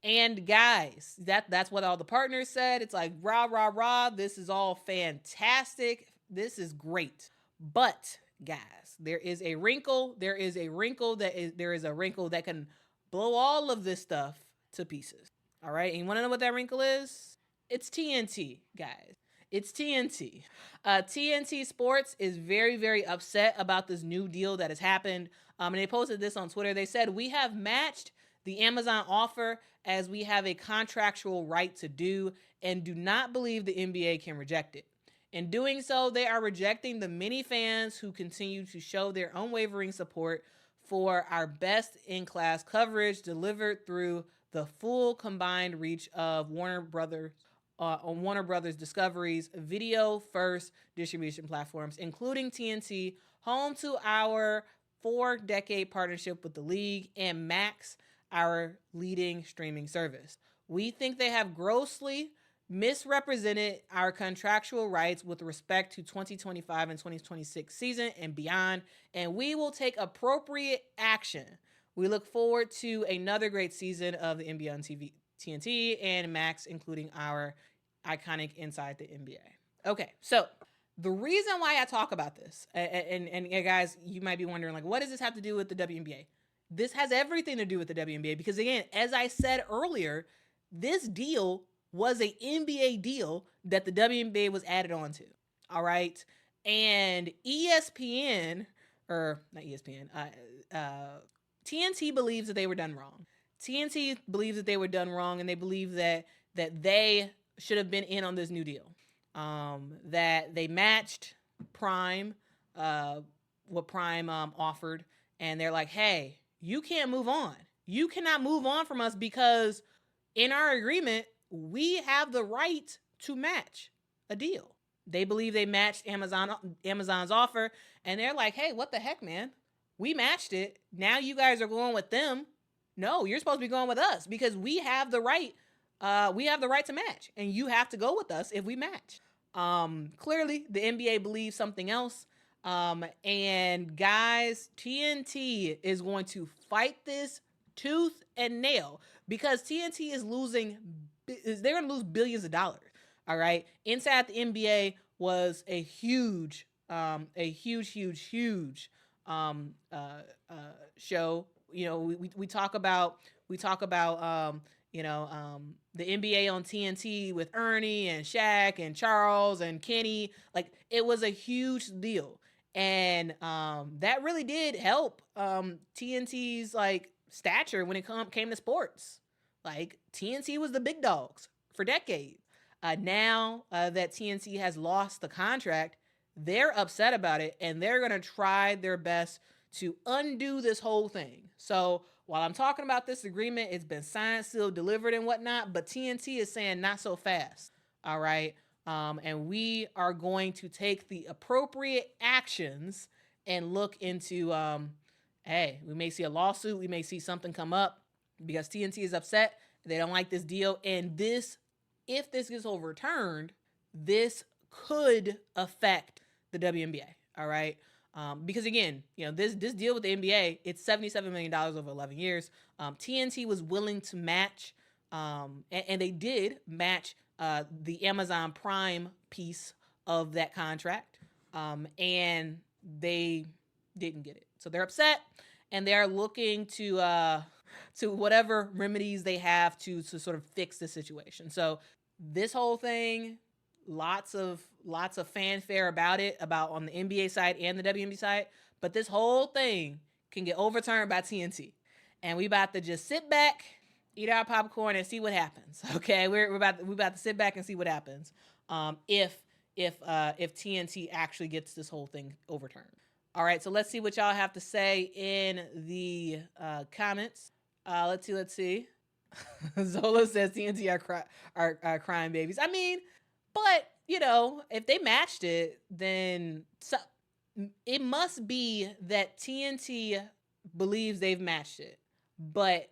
And guys, that's what all the partners said. It's like, rah, rah, rah. This is all fantastic. This is great. But guys, there is a wrinkle. There is a wrinkle that can blow all of this stuff to pieces. All right. And you want to know what that wrinkle is? It's TNT, guys. It's TNT. TNT Sports is very, very upset about this new deal that has happened. And they posted this on Twitter. They said, "We have matched the Amazon offer as we have a contractual right to do and do not believe the NBA can reject it. In doing so, they are rejecting the many fans who continue to show their unwavering support for our best in class coverage delivered through the full combined reach of Warner Brothers Discovery's video first distribution platforms, including TNT, home to our 4-decade partnership with the league, and Max, our leading streaming service. We think they have grossly misrepresented our contractual rights with respect to 2025 and 2026 season and beyond, and we will take appropriate action. We look forward to another great season of the NBA on TV, TNT, and Max, including our iconic Inside the NBA." Okay, so the reason why I talk about this, and guys, you might be wondering, like, what does this have to do with the WNBA? This has everything to do with the WNBA because, again, as I said earlier, this deal was a NBA deal that the WNBA was added on to. All right. And ESPN, or not ESPN, TNT believes that they were done wrong. TNT believes that they were done wrong, and they believe that they should have been in on this new deal. That they matched Prime, what Prime offered, and they're like, "Hey, you can't move on. You cannot move on from us because in our agreement, we have the right to match a deal." They believe they matched Amazon's offer, and they're like, "Hey, what the heck, man? We matched it. Now you guys are going with them. No, you're supposed to be going with us because we have the right. We have the right to match, and you have to go with us if we match." Clearly, the NBA believes something else. And guys, TNT is going to fight this tooth and nail because TNT is losing. They're going to lose billions of dollars. All right. Inside the NBA was a huge, huge show. You know, we talk about the NBA on TNT with Ernie and Shaq and Charles and Kenny. Like, it was a huge deal. And that really did help TNT's like stature when it came to sports. Like, TNT was the big dogs for decades. Now that TNT has lost the contract, they're upset about it, and they're going to try their best to undo this whole thing. So while I'm talking about this agreement, it's been signed, sealed, delivered, and whatnot, but TNT is saying not so fast. All right. And we are going to take the appropriate actions and look into, hey, we may see a lawsuit. We may see something come up because TNT is upset. They don't like this deal. And this, if this gets overturned, this could affect the WNBA. All right. Because again, this deal with the NBA, it's $77 million over 11 years. TNT was willing to match, and they did match the Amazon Prime piece of that contract, and they didn't get it. So they're upset, and they're looking to whatever remedies they have to sort of fix the situation. So this whole thing, lots of fanfare about it, about on the NBA side and the WNBA side, but this whole thing can get overturned by TNT, and we about to just sit back, eat our popcorn, and see what happens. Okay, we're about to sit back and see what happens if TNT actually gets this whole thing overturned. All right, so let's see what y'all have to say in the comments. Let's see. Zola says TNT are crying babies. I mean, but if they matched it, then it must be that TNT believes they've matched it. But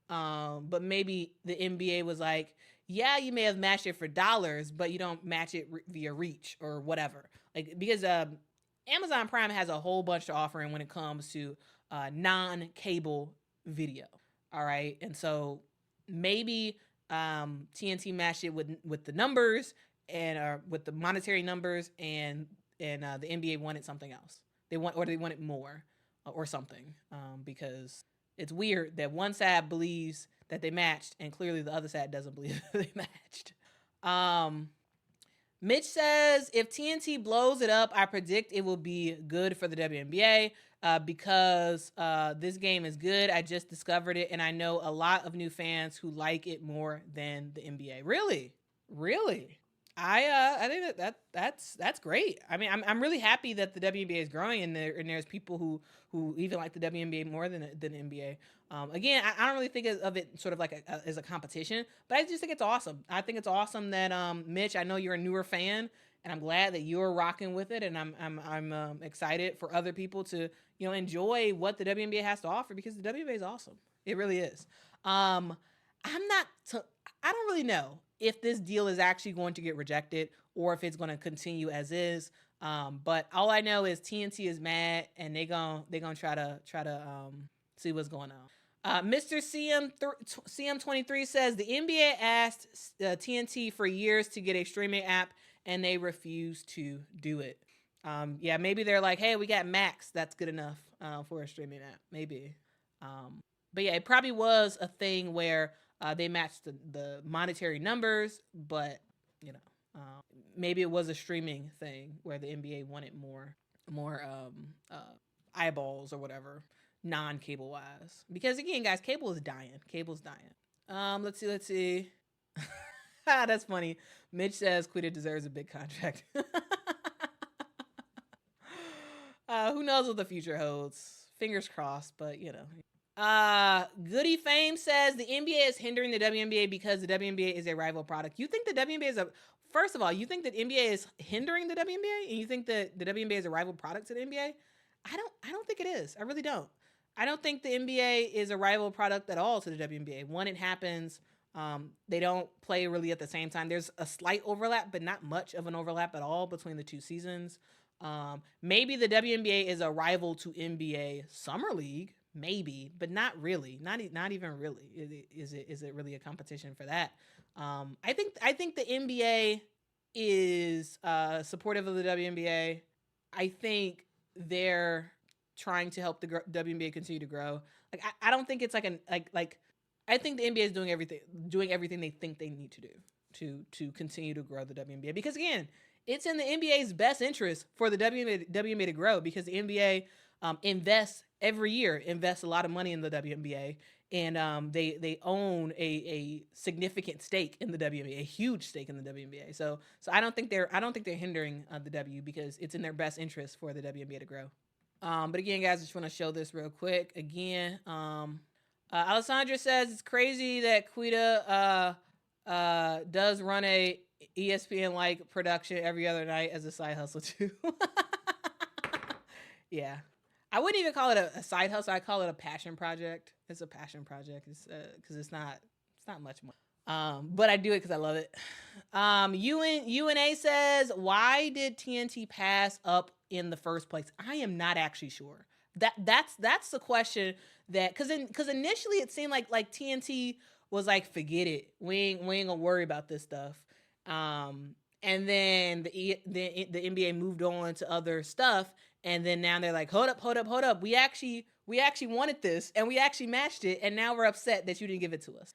maybe the NBA was like, yeah, you may have matched it for dollars, but you don't match it via reach or whatever. Like, because Amazon Prime has a whole bunch to offer when it comes to non-cable video. All right, and so maybe TNT matched it with the numbers and with the monetary numbers, and the NBA wanted something else. They wanted more or something, because it's weird that one side believes that they matched and clearly the other side doesn't believe that they matched. Mitch says, if TNT blows it up, I predict it will be good for the WNBA because this game is good. I just discovered it, and I know a lot of new fans who like it more than the NBA. Really? Really? I think that's great. I mean, I'm really happy that the WNBA is growing, and there's people who even like the WNBA more than the NBA. Again, I don't really think of it sort of like as a competition, but I just think it's awesome. I think it's awesome that Mitch, I know you're a newer fan, and I'm glad that you're rocking with it, and I'm excited for other people to enjoy what the WNBA has to offer, because the WNBA is awesome. It really is. I'm not. I don't really know if this deal is actually going to get rejected or if it's going to continue as is. But all I know is TNT is mad, and they're gonna try to see what's going on. Mr. CM23 says the NBA asked TNT for years to get a streaming app, and they refused to do it. Yeah, maybe they're like, hey, we got Max. That's good enough for a streaming app. Maybe. But yeah, it probably was a thing where they matched the monetary numbers, but maybe it was a streaming thing where the NBA wanted more eyeballs or whatever, non-cable wise. Because again, guys, cable is dying. Cable's dying. Let's see. That's funny. Mitch says Quita deserves a big contract. Who knows what the future holds? Fingers crossed, but Goody Fame says the NBA is hindering the WNBA because the WNBA is a rival product. You think the WNBA is first of all, you think that NBA is hindering the WNBA, and you think that the WNBA is a rival product to the NBA? I don't think it is. I really don't. I don't think the NBA is a rival product at all to the WNBA. When it happens, they don't play really at the same time. There's a slight overlap, but not much of an overlap at all between the two seasons. Maybe the WNBA is a rival to NBA Summer League. Maybe, but not really. Not even really. Is it really a competition for that? I think the NBA is supportive of the WNBA. I think they're trying to help the WNBA continue to grow. Like I don't think it's like I think the NBA is doing everything they think they need to do to continue to grow the WNBA, because again, it's in the NBA's best interest for the WNBA to grow, because the NBA invests every year, invests a lot of money in the WNBA, and they own a significant stake in the WNBA, a huge stake in the WNBA. So I don't think they're hindering the W, because it's in their best interest for the WNBA to grow. But again, guys, I just want to show this real quick. Again, Alessandra says it's crazy that Quita does run a ESPN-like production every other night as a side hustle too. Yeah. I wouldn't even call it a side hustle. I call it a passion project. It's a passion project. It's because it's not much more. But I do it because I love it. UNA says, why did TNT pass up in the first place? I am not actually sure. That's the question. That because initially it seemed like TNT was like, forget it. We ain't gonna worry about this stuff. And then the NBA moved on to other stuff. And then now they're like, hold up. We actually wanted this, and we actually matched it, and now we're upset that you didn't give it to us.